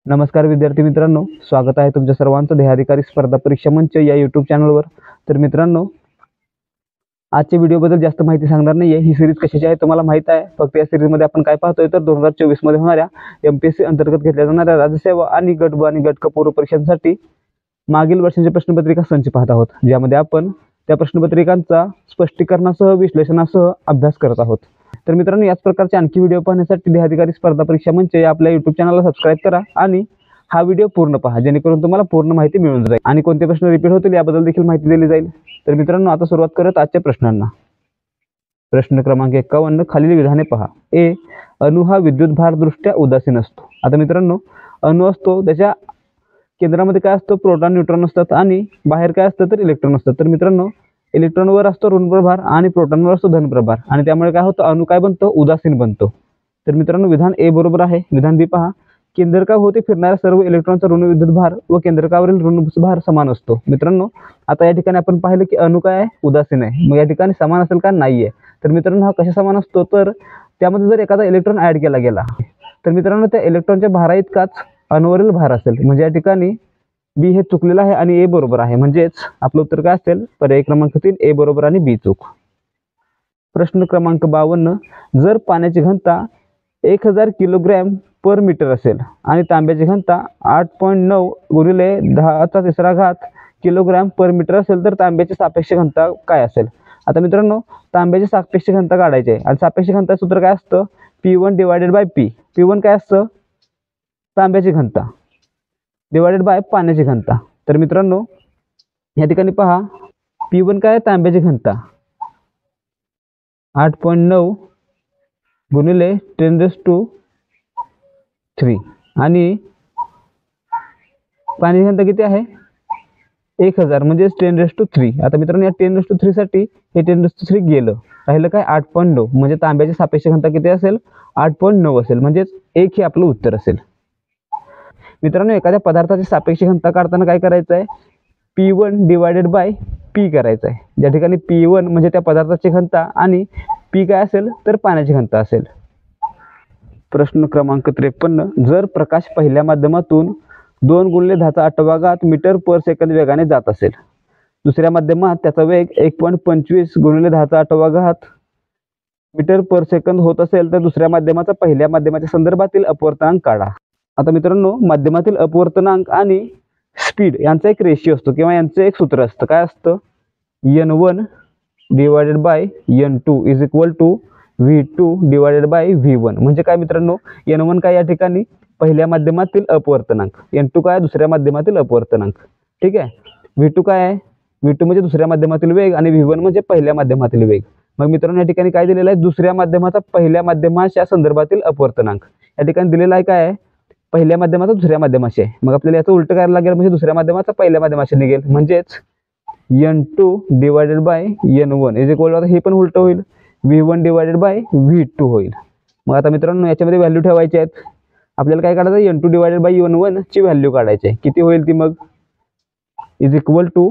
नमस्कार विद्यार्थी मित्रांनो, स्वागत आहे तुमच्या सर्वांचं ध्येयाधिकारी स्पर्धा परीक्षा मंच या यूट्यूब चॅनलवर। तर मित्रांनो, आजच्या व्हिडिओबद्दल जास्त माहिती सांगणार नाहीये। ही सिरीज कशाची आहे तुम्हाला माहित आहे। फक्त या सिरीजमध्ये आपण काय पाहतोय तर 2024 मध्ये होणाऱ्या एमपीएससी अंतर्गत घेतल्या जाणाऱ्या राज्यसेवा आणि गट ब आणि गट क पूर्व परीक्षांसाठी मागील वर्षांची प्रश्नपत्रिका संच पाहत आहोत, ज्यामध्ये आपण त्या प्रश्नपत्रिकांचा स्पष्टीकरणासह विश्लेषणासह अभ्यास करत आहोत। तर मित्रांनो, याच प्रकारचे आणखी व्हिडिओ पाहण्यासाठी ध्येयाधिकारी स्पर्धा परीक्षा मंच या आपल्या यूट्यूब चॅनलला सबस्क्राइब करा आणि हा व्हिडिओ पूर्ण पहा, जेणेकरून तुम्हाला पूर्ण माहिती मिळून जाईल आणि कोणते प्रश्न रिपीट होतील याबद्दल देखील माहिती दिली जाईल। तर मित्रांनो, आता सुरुवात करत आजच्या प्रश्नांना। प्रश्न क्रमांक 51, खालील विधाने पहा। ए, अणु हा विद्युत भार दृष्ट्या उदासीन असतो। आता मित्रांनो, अणु असतो त्याच्या केंद्रामध्ये काय असतं, प्रोटॉन न्यूट्रॉन असतात आणि बाहेर काय असतं तर इलेक्ट्रॉन असतात। तर मित्रांनो, इलेक्ट्रॉनवर असतो ऋण प्रभार आणि प्रोटॉनवर असतो धन प्रभार आणि त्यामुळे काय होतं, अणु काय बनतो, उदासीन बनतो। तर मित्रांनो, विधान ए बरोबर आहे। विधान बी पहा, केंद्रकाभोवती फिरणाऱ्या सर्व इलेक्ट्रॉनचा ऋण विद्युत भार व केंद्रकावरील ऋण भार समान असतो। मित्रांनो, आता या ठिकाणी आपण पाहिलं की अणु काय आहे, उदासीन आहे। मग या ठिकाणी समान असेल का, नाहीये। तर मित्रांनो, हा कशा समान असतो, तर त्यामध्ये जर एखादा इलेक्ट्रॉन ऍड केला गेला तर मित्रांनो, त्या इलेक्ट्रॉनच्या भारा इतकाच अणुवरील भार असेल। म्हणजे या ठिकाणी बी हे चुकलेलं आहे आणि ए बरोबर आहे। म्हणजेच आपलं उत्तर काय असेल, पर्याय क्रमांक 3 ए बरोबर आणि बी चूक। प्रश्न क्रमांक 52, जर पाण्याची घनता 1000 किलोग्रॅम पर मीटर असेल आणि तांब्याची घनता 8.9 गुणिले 10⁻³ किलोग्रॅम पर मीटर असेल तर तांब्याची सापेक्ष घनता काय असेल। आता मित्रांनो, तांब्याची सापेक्ष घनता काढायची आहे आणि सापेक्ष घनता सूत्र काय असतं, P1 divided by P। P1 काय असतं, तांब्याची घनता डिवायडेड बाय पाण्याची घनता। तर मित्रांनो, या ठिकाणी पहा, P1 काय, तांब्याची घनता 8.9 गुणिले 10⁻³ आणि पाण्याची घनता किती आहे, 1000 म्हणजे 10⁻³ आता मित्रांनो, या 10⁻³ साठी हे 10⁻³ गेलं, राहिलं काय 8.9 म्हणजे तांब्याची सापेक्ष घनता किती असेल, 8.9 असेल। म्हणजेच 1 हे आपलं उत्तर असेल। मित्रांनो, एखाद्या पदार्थाची सापेक्ष घनता काढताना काय करायचं आहे, P1 डिवायडेड बाय P करायचं आहे। ज्या ठिकाणी P1 म्हणजे त्या पदार्थाची घनता आणि P काय असेल तर पाण्याची घनता असेल। प्रश्न क्रमांक 53, जर प्रकाश पहिल्या माध्यमातून 2 गुणिले 10⁸ मीटर पर सेकंद वेगाने जात असेल, दुसऱ्या माध्यमात त्याचा वेग 1.25 गुणिले 10⁸ मीटर पर सेकंद होत असेल तर दुसऱ्या माध्यमाचा पहिल्या माध्यमाच्या संदर्भातील अपवर्तनांक काढा। आता मित्रांनो, माध्यमातील अपवर्तनांक आणि स्पीड यांचा एक रेशियो असतो किंवा यांचं एक सूत्र असतं। काय असतं, n1 divided by n2 is equal to v2 divided by v1। म्हणजे काय मित्रांनो, n1 काय या ठिकाणी पहिल्या माध्यमातील अपवर्तनांक, n2 काय दुसऱ्या माध्यमातील अपवर्तनांक, ठीक आहे। v2 काय आहे, v2 म्हणजे दुसऱ्या माध्यमातील वेग आणि v1 म्हणजे पहिल्या माध्यमातील वेग। मग मित्रांनो, या ठिकाणी काय दिलेलं आहे, दुसऱ्या माध्यमाचा पहिल्या माध्यमाच्या संदर्भातील अपवर्तनांक या ठिकाणी दिलेला आहे, काय आहे, पहिल्या माध्यमाचा दुसऱ्या माध्यमाशी आहे। मग आपल्याला याचं उलट करायला लागेल, म्हणजे दुसऱ्या माध्यमाचा पहिल्या माध्यमाशी निघेल। म्हणजेच n2 divided by n1 is equal to, हे पण उलट होईल, v1 डिवायडेड बाय v2 होईल। मग आता मित्रांनो, याच्यामध्ये व्हॅल्यू ठेवायची आहेत। आपल्याला काय काढायचं आहे, n2 डिवायडेड बाय n1 ची व्हॅल्यू काढायची आहे। किती होईल ती, मग is equal to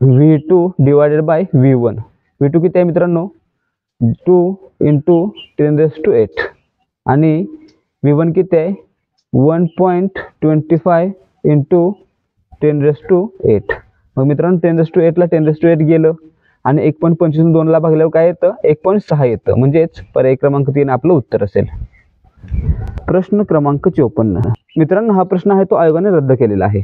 v2 divided by v1। v2 किती आहे मित्रांनो, 2 × 10⁸ आणि v1 किती आहे, 1.25 × 10⁸. मग मित्रांनो, 10⁸ ला 10⁸ गेलं आणि 1.25 2 ला भागल्यावर काय येतं, 1.6 येतं। म्हणजेच पर्याय क्रमांक 3 आपलं उत्तर असेल। प्रश्न क्रमांक 54, मित्रांनो, हा प्रश्न आहे तो आयोगाने रद्द केलेला आहे।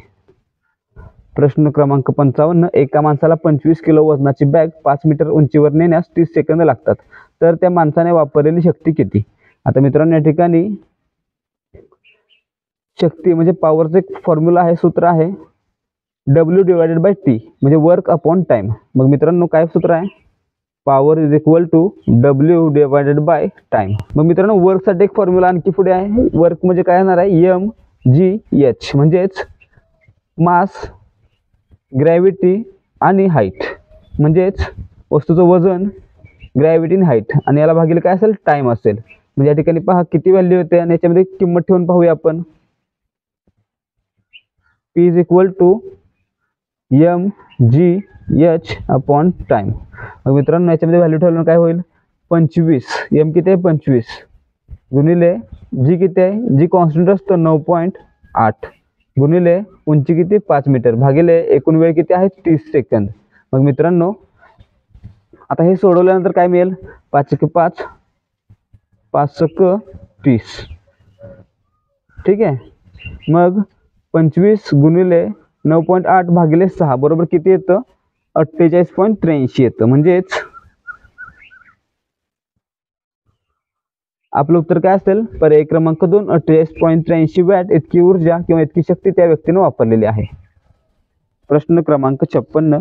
प्रश्न क्रमांक 55, एका माणसाला 25 किलो वजनाची बॅग 5 मीटर उंचीवर नेण्यास 30 सेकंद लागतात, तर त्या माणसाने वापरलेली शक्ती किती। आता मित्रांनो, या ठिकाणी शक्ती म्हणजे पॉवरचं एक फॉर्म्युला आहे, सूत्र आहे W डिवायडेड बाय T म्हणजे वर्क अपॉन टाइम। मग मित्रांनो, काय सूत्र आहे, power is equal to W divided by time. मग मित्रांनो, वर्कसाठी एक फॉर्म्युला आणखी पुढे आहे। वर्क म्हणजे काय येणार आहे, mgh म्हणजेच मास, ग्रॅव्हिटी आणि हाईट। म्हणजेच वस्तूचं वजन, ग्रॅव्हिटी आणि हाईट आणि याला भागिले काय असेल, टाइम असेल। म्हणजे या ठिकाणी पहा किती व्हॅल्यू येते आणि याच्यामध्ये किंमत ठेवून पाहूया आपण। P is equal to mgh upon time. मग मित्रांनो, याच्यामध्ये व्हॅल्यू ठेवल्यावर काय होईल, 25, m किती आहे 25 गुणिले g किती आहे, g कॉन्स्टंट असतो 9. 8 गुणिले उंची किती 5 मीटर भागिले एकूण वेळ किती आहे 30 सेकंद. मग मित्रांनो आता हे सोडवल्यानंतर काय मिळेल 5 × 5 5 × 30. ठीक आहे. मग 25 गुणिले 9.8 भागिले 6 बरोबर किती येतं 48.83 येतं. म्हणजेच आपलं उत्तर काय असेल पर्याय क्रमांक 2 48.83 वॅट इतकी ऊर्जा किंवा इतकी शक्ती त्या व्यक्तीने वापरलेली आहे. प्रश्न क्रमांक 56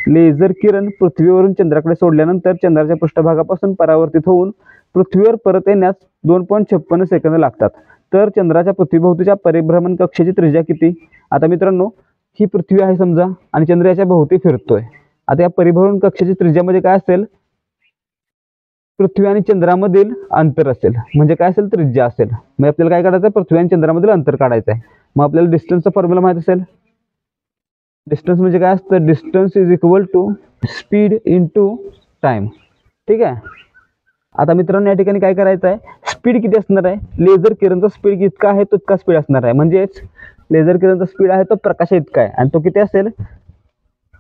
लेझर किरण पृथ्वीवरून चंद्राकडे सोडल्यानंतर चंद्राच्या पृष्ठभागापासून परावर्तित होऊन पृथ्वीवर परत येण्यास 2.56 सेकंद लागतात. तर चंद्राच्या पृथ्वीभोवतीच्या परिभ्रमण कक्षेची त्रिज्या किती. आता मित्रांनो ही पृथ्वी आहे समजा आणि चंद्र याच्या भोवती फिरतोय. आता या परिभ्रमण कक्षेची त्रिज्यामध्ये काय असेल पृथ्वी आणि चंद्रामधील अंतर असेल म्हणजे काय असेल त्रिज्या असेल. मग आपल्याला काय काढायचं आहे पृथ्वी आणि चंद्रामधील अंतर काढायचं आहे. मग आपल्याला डिस्टन्सचा फॉर्म्युला माहित असेल. डिस्टन्स म्हणजे काय असतं distance is equal to speed into time. ठीक आहे. आता मित्रांनो या ठिकाणी काय करायचं आहे स्पीड किती असणार आहे लेझर किरणचा स्पीड जितका आहे तितका स्पीड असणार आहे. म्हणजेच लेझर किरणचा स्पीड आहे तो प्रकाश इतका आहे आणि तो किती असेल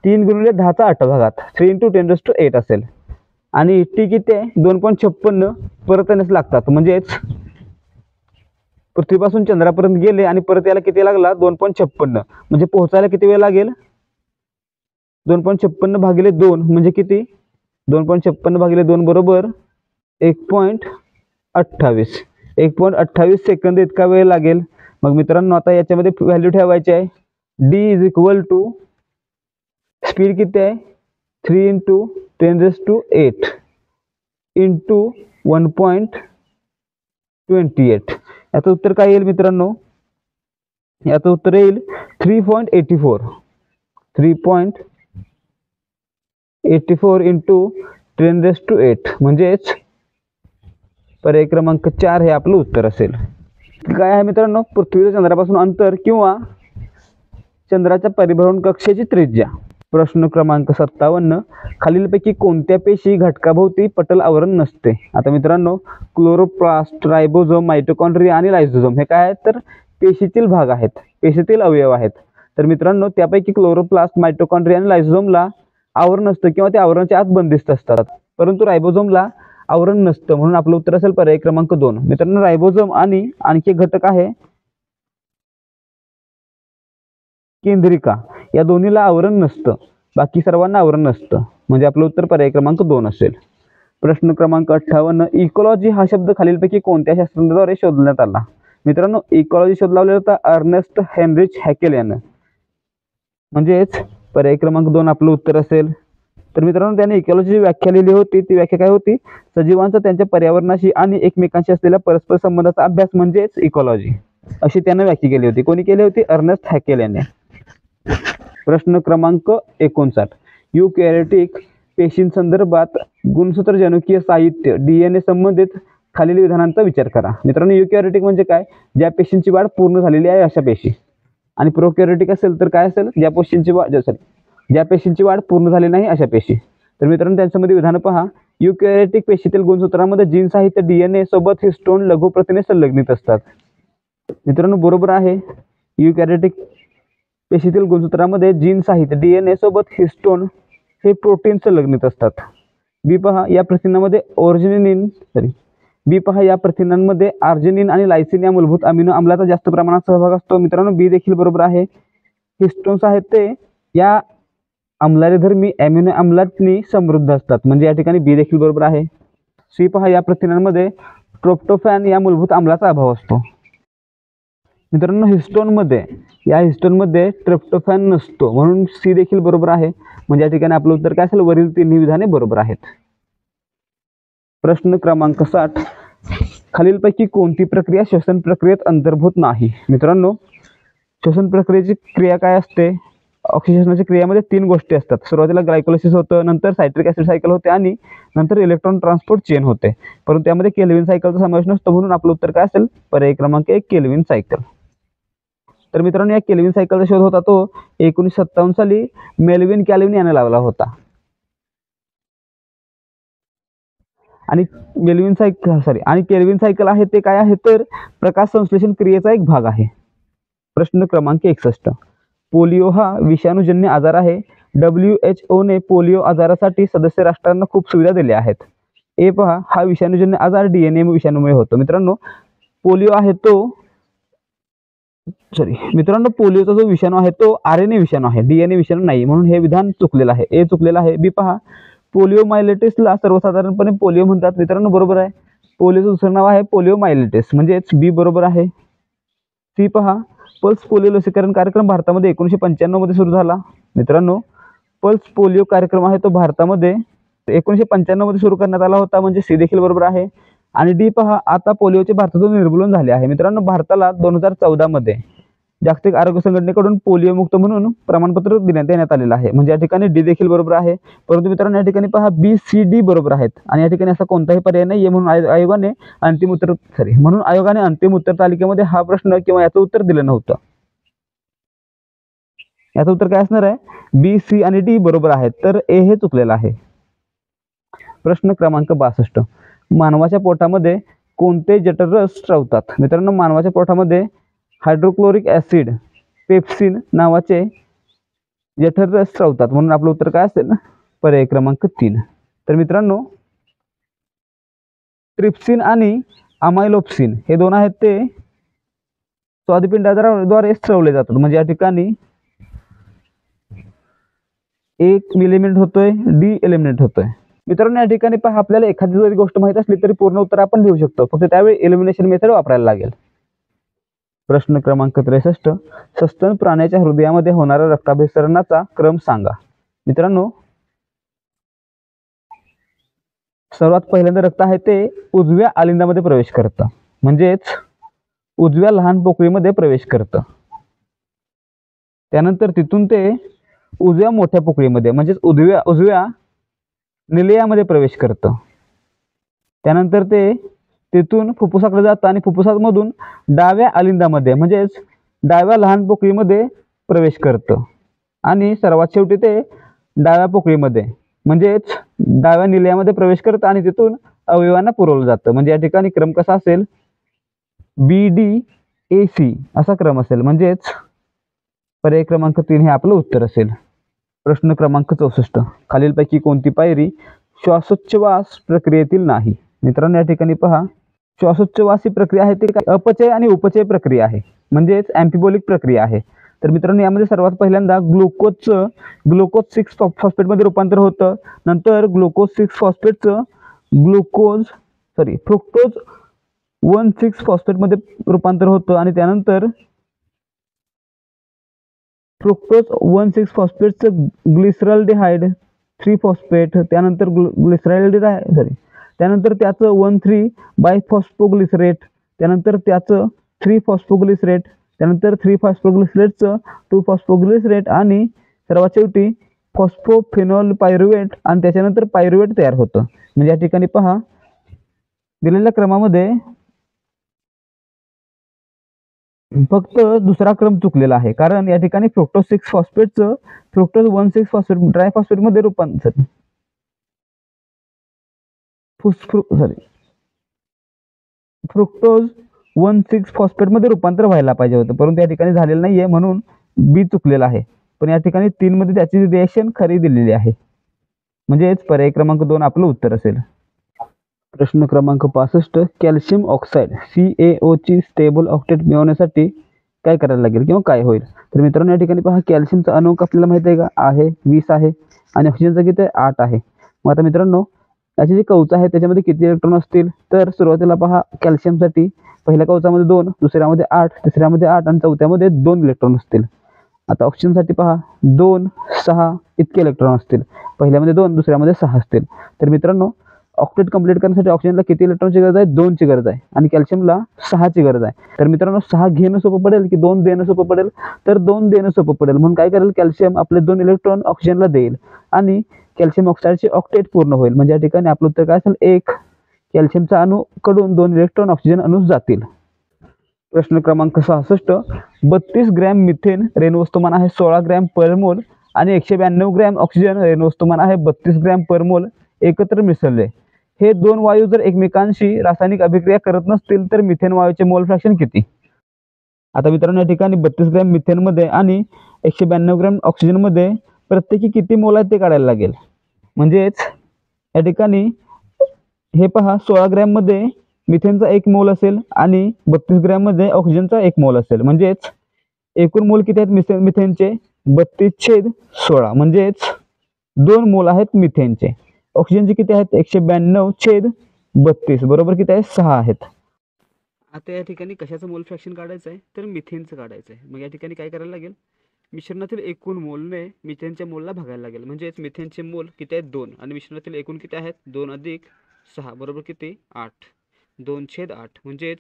3 × 10⁸ 3 × 10⁸ असेल. आणि टी किती आहे 2.56 परत येण्यास लागतात. म्हणजेच पृथ्वीपासून चंद्रापर्यंत गेले आणि परत यायला किती लागला 2.56 म्हणजे पोहोचायला किती वेळ लागेल 2.56 भागिले 2 म्हणजे किती 2.56 भागिले 2 बरोबर 1.28 1.28 सेकंद इतका वेळ लागेल. मग मित्रांनो आता याच्यामध्ये व्हॅल्यू ठेवायची आहे D is equal to speed किती आहे 3 × 10⁸ इंटू 1.28. याचं उत्तर काय येईल मित्रांनो याचं उत्तर येईल 3.84 इंटू 10⁸ म्हणजेच पर्याय क्रमांक 4 हे आपलं उत्तर असेल. काय आहे मित्रांनो पृथ्वीच्या चंद्रापासून अंतर किंवा चंद्राच्या परिभ्रमण कक्षेची त्रिज्या. प्रश्न क्रमांक 57 खालीलपैकी कोणत्या पेशी घटकाभोवती पटल आवरण नसते. आता मित्रांनो क्लोरोप्लास्ट रायबोझोम मायटोकॉन्ड्रिया आणि लायझोझोम हे काय आहेत तर पेशीतील भाग आहेत पेशीतील अवयव आहेत. तर मित्रांनो त्यापैकी क्लोरोप्लास्ट मायटोकॉन्ड्रिया आणि लायझोझोमला आवरण नसतं किंवा ते आवरणाच्या आत बंदिस्त असतात. परंतु रायबोझोमला आवरण नसतं म्हणून आपलं उत्तर असेल पर्याय क्रमांक 2. मित्रांनो रायबोझोम आणि आणखी एक घटक आहे केंद्रिका या दोन्हीला आवरण नसतं बाकी सर्वांना आवरण नसतं म्हणजे आपलं उत्तर पर्याय क्रमांक 2 असेल. प्रश्न क्रमांक 58 इकॉलॉजी हा शब्द खालीलपैकी कोणत्या शास्त्रज्ञाद्वारे शोधण्यात आला. मित्रांनो इकॉलॉजी शोध लावलेला होता अर्नेस्ट हेनरिच हॅकेल यानं म्हणजेच पर्याय क्रमांक 2 आपलं उत्तर असेल. तर मित्रांनो त्याने इकॉलॉजीची व्याख्या लिहिली होती ती व्याख्या काय होती सजीवांचा त्यांच्या पर्यावरणाशी आणि एकमेकांशी असलेल्या परस्पर संबंधाचा अभ्यास म्हणजेच इकॉलॉजी अशी त्याने व्याख्या केली होती. कोणी केली होती अर्नेस्ट हॅकेल याने. प्रश्न क्रमांक 59 युकॅरियोटिक पेशींसंदर्भात गुणसूत्र जनुकीय साहित्य DNA संबंधित खालील विधानांचा विचार करा. मित्रांनो युकॅरियोटिक म्हणजे काय ज्या पेशींची वाढ पूर्ण झालेली आहे अशा पेशी आणि प्रोकॅरियोटिक असेल तर काय असेल ज्या पेशींची वाढ पूर्ण झाली नाही अशा पेशी. तर मित्रांनो त्यांच्यामध्ये विधान पहा युकॅरियोटिक पेशीतील गुणसूत्रामध्ये जीन साहित्य DNA सोबत हिस्टोन लघुप्रथिने संलग्नित असतात. मित्रांनो बरोबर आहे युकॅरियोटिक पेशीतील गुणसूत्रामध्ये जीन साहित्य DNA सोबत हिस्टोन हे प्रोटीन संलग्नित असतात. बी पहा या प्रथिनांमध्ये आर्जिनिन आणि लायसिन या मूलभूत अमिनो आम्लाचा जास्त प्रमाणात सहभाग असतो. मित्रांनो बी देखील बरोबर आहे. हिस्टोन साहित्य या आम्लधर्मी अमिनो आम्लांनी समृद्ध असतात म्हणजे या ठिकाणी बी देखील बरोबर आहे. सी पहा या प्रथिनांमध्ये ट्रिप्टोफॅन या मूलभूत आम्लाचा अभाव असतो. मित्रांनो हिस्टोनमध्ये ट्रिप्टोफॅन नसतो म्हणून सी देखील बरोबर आहे म्हणजे या ठिकाणी आपलं उत्तर काय असेल वरील तिन्ही विधाने बरोबर आहेत. प्रश्न क्रमांक 60 खालीलपैकी कोणती प्रक्रिया श्वसन प्रक्रियेत अंतर्भूत नाही. मित्रांनो श्वसन प्रक्रियेची क्रिया काय असते ऑक्सिजनाच्या क्रियेमध्ये 3 गोष्टी असतात. सुरुवातीला ग्लायकोलिसिस होतं नंतर सायट्रिक ऍसिड सायकल होते आणि नंतर इलेक्ट्रॉन ट्रान्सपोर्ट चेन होते परंतु त्यामध्ये केल्विन सायकलचा समावेश नसतो म्हणून आपलं उत्तर काय असेल पर्याय क्रमांक 1 केल्विन सायकल. तर मित्रांनो या केल्विन सायकलचा शोध होता तो 1957 साली मेल्विन कॅल्विन याने लावला होता. आणि केल्विन सायकल आहे ते काय आहे तर प्रकाश संश्लेषण क्रियेचा एक भाग आहे. प्रश्न क्रमांक 61. पोलिओ हा विषाणूजन्य आजार आहे. WHO ने पोलिओ आजारासाठी सदस्य राष्ट्रांना खूप सुविधा दिल्या आहेत. ए पहा, हा विषाणूजन्य आजार DNA विषाणूमुळे होतो. मित्रांनो, पोलिओ आहे तो मित्रांनो, पोलिओचा जो विषाणू आहे तो RNA विषाणू आहे, DNA विषाणू नाही, म्हणून हे विधान चुकलेलं आहे. ए चुकलेलं आहे. बी पहा, पोलिओ मायलेटिसला सर्वसाधारणपणे पोलिओ म्हणतात. मित्रांनो, बरोबर आहे. पोलिओचं दुसरं नाव आहे पोलिओ मायलेटिस, म्हणजेच बी बरोबर आहे. सी पहा, पल्स पोलिओ लसीकरण कार्यक्रम भारतामध्ये 1995 मध्ये सुरू झाला. मित्रांनो, पल्स पोलिओ कार्यक्रम आहे तो भारतामध्ये 1995 मध्ये सुरू करण्यात आला होता, म्हणजे सी देखील बरोबर आहे. आणि डी पहा, आता पोलिओचे भारतातून निर्मूलन झाले आहे. मित्रांनो, भारताला 2014 मध्ये जागतिक आरोग्य संघटनेकडून पोलिओ मुक्त म्हणून प्रमाणपत्र देण्यात आलेलं आहे, म्हणजे या ठिकाणी डी देखील बरोबर आहे. परंतु मित्रांनो, या ठिकाणी पहा बी सी डी बरोबर आहेत आणि या ठिकाणी असा कोणताही पर्याय नाही आहे, म्हणून आयोगाने अंतिम उत्तर तालिकेमध्ये हा प्रश्न किंवा याचं उत्तर दिलं नव्हतं. याचं उत्तर काय असणार आहे? बी सी आणि डी बरोबर आहेत, तर ए हे चुकलेलं आहे. प्रश्न क्रमांक 62. मानवाच्या पोटामध्ये कोणते जठररस स्त्रवतात? मित्रांनो, मानवाच्या पोटामध्ये हायड्रोक्लोरिक ऍसिड पेप्सिन नावाचे जठररस स्त्रवतात, म्हणून आपलं उत्तर काय असेल? पर्याय क्रमांक 3. तर मित्रांनो, ट्रिप्सिन आणि अमायलोप्सिन हे दोन आहेत ते स्वादुपिंडाद्वारे स्त्रवले जातात, म्हणजे या ठिकाणी एक एलिमिनेट होतोय, डी एलिमिनेट होतोय. मित्रांनो, या ठिकाणी पहा, आपल्याला एखादी जरी गोष्ट माहित असली तरी पूर्ण उत्तर आपण लिहू शकतो, फक्त त्यावेळी एलिमिनेशन मेथड वापरायला लागेल. प्रश्न क्रमांक 63. सस्तन प्राण्याच्या हृदयामध्ये होणाऱ्या रक्ताभिसरणाचा क्रम सांगा. मित्रांनो, सर्वात पहिल्यांदा रक्त आहे ते उजव्या आलिंदामध्ये प्रवेश करतं, म्हणजेच उजव्या लहान पोकळीमध्ये प्रवेश करतं. त्यानंतर तिथून ते उजव्या मोठ्या पोकळीमध्ये म्हणजेच उजव्या निलयामध्ये प्रवेश करतं. त्यानंतर ते तिथून फुफ्फुसाकडे जातं आणि फुफ्फुसामधून डाव्या आलिंदामध्ये म्हणजेच डाव्या लहान पोकळीमध्ये प्रवेश करतं आणि सर्वात शेवटी ते डाव्या पोकळीमध्ये म्हणजेच डाव्या निलयामध्ये प्रवेश करतं आणि तिथून अवयवांना पुरवलं जातं. म्हणजे या ठिकाणी क्रम कसा असेल? BDAC असा क्रम असेल, म्हणजेच पर्याय क्रमांक 3 हे आपलं उत्तर असेल. प्रश्न क्रमांक 64. खालीलपैकी कोणती पायरी श्वासोच्छवास प्रक्रियेतील नाही? मित्रांनो, या ठिकाणी पहा, श्वासोच्छवास ही प्रक्रिया आहे ती अपचय आणि उपचय प्रक्रिया आहे, म्हणजेच ॲम्फिबोलिक प्रक्रिया आहे. तर मित्रांनो, यामध्ये सर्वात पहिल्यांदा ग्लुकोज 6 फॉस्फेटमध्ये रूपांतर होतं. नंतर ग्लुकोज 6 फॉस्फेटचं फ्रुक्टोज 1,6 फॉस्फेटमध्ये रूपांतर होतं आणि त्यानंतर फ्रुक्टोज 1,6 फॉस्फेटचं ग्लिसरॉल्डिहाइड 3 फॉस्फेट, त्यानंतर त्यानंतर त्याचं 1,3 बायफॉस्फोग्लिसरेट, त्यानंतर त्याचं 3 फॉस्फोग्लिसरेट, त्यानंतर 3 फॉस्फोग्लिसरेटचं 2 फॉस्फोग्लिसरेट आणि सर्वात शेवटी फॉस्फोफेनॉल पायरुवेट आणि त्याच्यानंतर पायरुवेट तयार होतं. म्हणजे या ठिकाणी पहा, दिलेल्या क्रमामध्ये फक्त दुसरा क्रम चुकलेला आहे, कारण या ठिकाणी फ्रुक्टोज 6 फॉस्फेटचं फ्रुक्टोज 1,6 फॉस्फेट ड्रायफॉस्फेटमध्ये फ्रुक्टोज 1,6 फॉस्फेटमध्ये रूपांतर व्हायला पाहिजे होतं, परंतु या ठिकाणी झालेलं नाहीये, म्हणून बी चुकलेला आहे. पण या ठिकाणी 3 मध्ये त्याची रिएक्शन खरी दिलेली आहे, म्हणजेच पर्याय क्रमांक 2 आपलं उत्तर असेल. प्रश्न क्रमांक 65. कॅल्शियम ऑक्साईड CaO ची स्टेबल ऑक्टेट मिळवण्यासाठी काय करायला लागेल किंवा काय होईल? तर मित्रांनो, या ठिकाणी पहा, कॅल्शियमचा अणू आपल्याला माहिती आहे का? आहे 20 आहे आणि ऑक्सिजनचा किती आहे? 8 आहे. मग आता मित्रांनो, याची जी कवच आहे त्याच्यामध्ये किती इलेक्ट्रॉन असतील? तर सुरुवातीला पहा, कॅल्शियमसाठी पहिल्या कवचामध्ये 2, दुसऱ्यामध्ये 8, तिसऱ्यामध्ये 8 आणि चौथ्यामध्ये 2 इलेक्ट्रॉन असतील. आता ऑक्सिजनसाठी पहा, 2, 6 इतके इलेक्ट्रॉन असतील. पहिल्यामध्ये 2, दुसऱ्यामध्ये 6 असतील. तर मित्रांनो, ऑक्टेट कंप्लीट करण्यासाठी ऑक्सिजनला किती इलेक्ट्रॉनची गरज आहे? 2 ची गरज आहे आणि कॅल्शियमला 6 ची गरज आहे. तर मित्रांनो, 6 घेणं सोपं पडेल की 2 देणं सोपं पडेल? तर 2 देणं सोपं पडेल. म्हणून काय करेल? कॅल्शियम आपले 2 इलेक्ट्रॉन ऑक्सिजनला देईल आणि कॅल्शियम ऑक्साईडची ऑक्टेट पूर्ण होईल. म्हणजे या ठिकाणी आपलं उत्तर काय असेल? 1. कॅल्शियमचा अणू कडून 2 इलेक्ट्रॉन ऑक्सिजन अणूस जातील. प्रश्न क्रमांक 66. 32 ग्रॅम मिथेन रेणुवस्तुमान आहे 16 ग्रॅम पर मोल आणि 192 ग्रॅम ऑक्सिजन रेणुवस्तुमान आहे 32 ग्रॅम पर मोल एकत्र मिसळले. हे 2 वायू जर एकमेकांशी रासायनिक अभिक्रिया करत नसतील तर मिथेन वायूचे मोल फ्रॅक्शन किती? आता मित्रांनो या ठिकाणी 32 ग्रॅम मिथेनमध्ये आणि 192 ग्रॅम ऑक्सिजनमध्ये प्रत्येकी किती मोल आहेत ते काढायला लागेल. म्हणजेच या ठिकाणी हे पहा 16 ग्रॅममध्ये मिथेनचा 1 मोल असेल आणि 32 ग्रॅममध्ये ऑक्सिजनचा 1 मोल असेल. म्हणजेच एकूण मोल किती आहेत मिथेनचे 32/16 म्हणजेच 2 मोल आहेत मिथेनचे. ऑक्सिजनचे किती आहेत 192/32 बरोबर किती आहे 6 आहेत. आता या ठिकाणी कशाचं मोल फ्रॅक्शन काढायचं आहे तर मिथेनचं काढायचं आहे. मग या ठिकाणी काय करायला लागेल मिश्रणातील एकूण मोलने मिथेनच्या मोलला भागायला लागेल. म्हणजेच मिथेनचे मोल किती आहेत 2 आणि मिश्रणातील एकूण किती आहेत 2 अधिक 6 बरोबर किती 8 2/8 म्हणजेच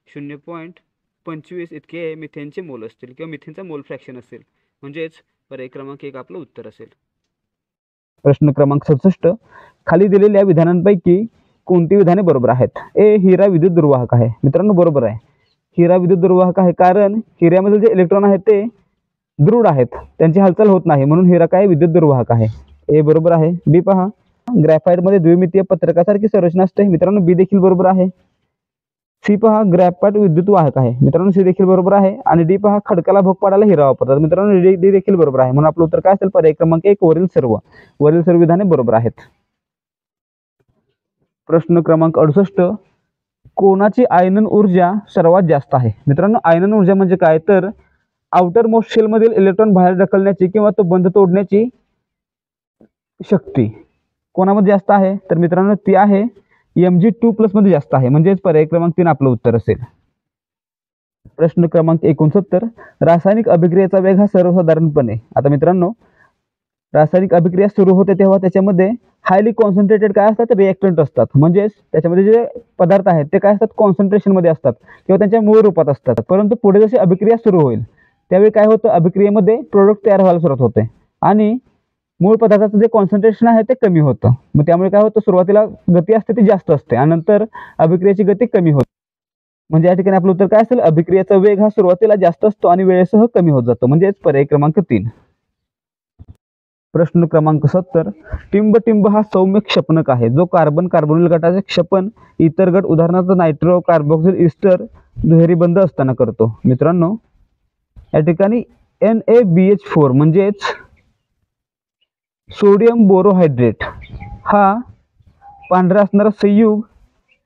0.25 इतके मिथेनचे मोल असतील किंवा मिथेनचा मोल फ्रॅक्शन असेल. म्हणजेच पर्याय क्रमांक 1 आपलं उत्तर असेल. प्रश्न क्रमांक 67 खाली दिलेल्या विधानांपैकी कोणती विधाने बरोबर आहेत. ए हिरा विद्युत दुर्वाहक आहे. मित्रांनो बरोबर आहे हिरा विद्युत दुर्वाहक आहे कारण हिऱ्यामधील जे इलेक्ट्रॉन आहेत ते दृढ आहेत त्यांची हालचाल होत नाही म्हणून हिरा काय विद्युत दुर्वाहक आहे. ए बरोबर आहे. बी पहा ग्रॅफाइटमध्ये द्विमितीय पत्रकासारखी संरचना असते. मित्रांनो बी देखील बरोबर आहे. सी पहा ग्रॅफाइट विद्युत वाहक आहे. मित्रांनो सी देखील बरोबर आहे. आणि डी पहा खडकाला भोग पाडायला हिरा वापरतात. मित्रांनो डी देखील बरोबर आहे. म्हणून आपलं उत्तर काय असेल पर्याय क्रमांक 1 वरील सर्व विधाने बरोबर आहेत. प्रश्न क्रमांक 68 कोणाची आयनन ऊर्जा सर्वात जास्त आहे. मित्रांनो आयनन ऊर्जा म्हणजे काय तर आउटर मोस्ट शेल मधील इलेक्ट्रॉन बाहेर ढकलण्याची किंवा तो बंध तोडण्याची शक्ती कोणामध्ये जास्त आहे तर मित्रांनो ती आहे Mg2+ मध्ये जास्त आहे. म्हणजेच पर्याय क्रमांक 3 आपलं उत्तर असेल. प्रश्न क्रमांक 69 रासायनिक अभिक्रियेचा वेग हा सर्वसाधारणपणे आता मित्रांनो रासायनिक अभिक्रिया सुरू होते तेव्हा त्याच्यामध्ये हायली कॉन्सन्ट्रेटेड काय असतात रिएक्टंट असतात. म्हणजेच त्याच्यामध्ये जे पदार्थ आहेत ते काय असतात कॉन्सन्ट्रेशन मध्ये असतात किंवा त्यांच्या मूळ रूपात असतात. परंतु पुढे जशी अभिक्रिया सुरू होईल त्यावेळी काय होतं अभिक्रियेमध्ये प्रोडक्ट तयार व्हायला सुरुवात होते आणि मूळ पदार्थाचं जे कॉन्सन्ट्रेशन आहे ते कमी होतं. मग त्यामुळे काय होतं सुरुवातीला गती असते ती जास्त असते आणि नंतर अभिक्रियेची गती कमी होते. म्हणजे या ठिकाणी आपलं उत्तर काय असेल अभिक्रियेचा वेग हा सुरुवातीला जास्त असतो आणि वेळेसह कमी होत जातो. म्हणजेच पर्याय क्रमांक 3. प्रश्न क्रमांक 70 टिंब हा सौम्य क्षपनक आहे जो कार्बन कार्बोनिल गटाचे क्षपन इतर गट उदाहरणार्थ नायट्रो कार्बोक्सिल इस्टर दुहेरी बंध असताना करतो. मित्रांनो या ठिकाणी NaBH4 म्हणजेच सोडियम बोरोहायड्रेट हा पांढरा असणारा संयुग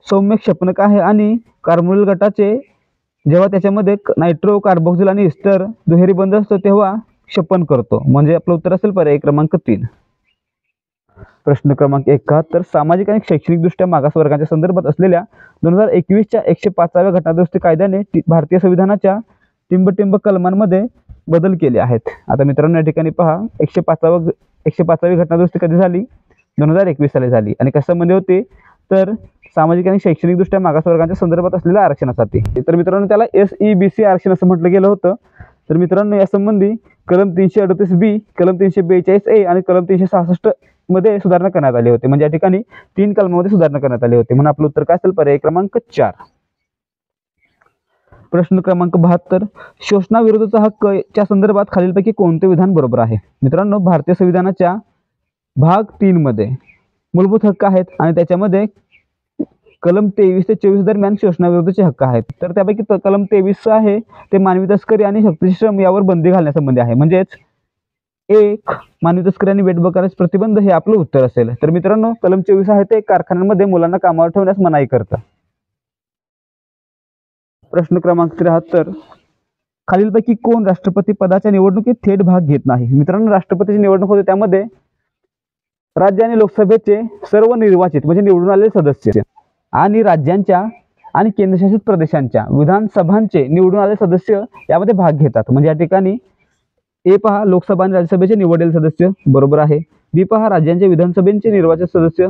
सौम्य क्षपनक आहे आणि कार्बोनिल गटाचे जेव्हा त्याच्यामध्ये नायट्रो कार्बोक्सिल आणि इस्टर दुहेरी बंध असतो तेव्हा क्षपन करतो. म्हणजे आपलं उत्तर असेल पर्याय क्रमांक 3. प्रश्न क्रमांक 71 सामाजिक आणि शैक्षणिकदृष्ट्या मागास वर्गाच्या संदर्भात असलेल्या 2021च्या 105व्या घटनादुरुस्ती कायद्याने भारतीय संविधानाच्या टिंब कलमांमध्ये बदल केले आहेत. आता मित्रांनो या ठिकाणी पहा 105वी घटनादुरुस्ती कधी झाली 2021 साली झाली आणि कशामध्ये होते तर सामाजिक आणि शैक्षणिकदृष्ट्या मागास वर्गाच्या संदर्भात असलेल्या आरक्षणासाठी. तर मित्रांनो त्याला SEBC आरक्षण असं म्हटलं गेलं होतं. तर मित्रांनो यासंबंधी कलम 338B कलम 342A आणि कलम 366 मध्ये सुधारणा करण्यात आली होती. म्हणजे या ठिकाणी 3 कलमामध्ये सुधारणा करण्यात आली होती. म्हणून आपलं उत्तर काय असेल पर्याय क्रमांक 4. प्रश्न क्रमांक 72 शोषणाविरुद्धचा हक्क च्या संदर्भात खालीलपैकी कोणते विधान बरोबर आहे. मित्रांनो भारतीय संविधानाच्या भाग 3 मध्ये मूलभूत हक्क आहेत आणि त्याच्यामध्ये कलम 23 ते 24 दरम्यान शोषणाविरुद्धचे हक्क आहेत. तर त्यापैकी कलम 23 आहे ते मानवी तस्करी आणि सक्तीचे श्रम यावर बंदी घालण्यासंबंधी आहे. म्हणजेच 1 मानवी तस्करी आणि वेठबकाराचे प्रतिबंध हे आपलं उत्तर असेल. तर मित्रांनो कलम 24 आहे ते कारखान्यांमध्ये मुलांना कामावर ठेवण्यास मनाई करतं. प्रश्न क्रमांक 73 खालीलपैकी कोण राष्ट्रपती पदाच्या निवडणुकीत थेट भाग घेत नाही. मित्रांनो राष्ट्रपतीची निवडणूक होते त्यामध्ये राज्य आणि लोकसभेचे सर्व निर्वाचित म्हणजे निवडून आलेले सदस्य आणि राज्यांच्या आणि केंद्रशासित प्रदेशांच्या विधानसभांचे निवडून आलेले सदस्य यामध्ये भाग घेतात. म्हणजे या ठिकाणी ए पहा लोकसभा आणि राज्यसभेचे निवडलेले सदस्य बरोबर आहे. बी पहा राज्यांच्या विधानसभेचे निर्वाचित सदस्य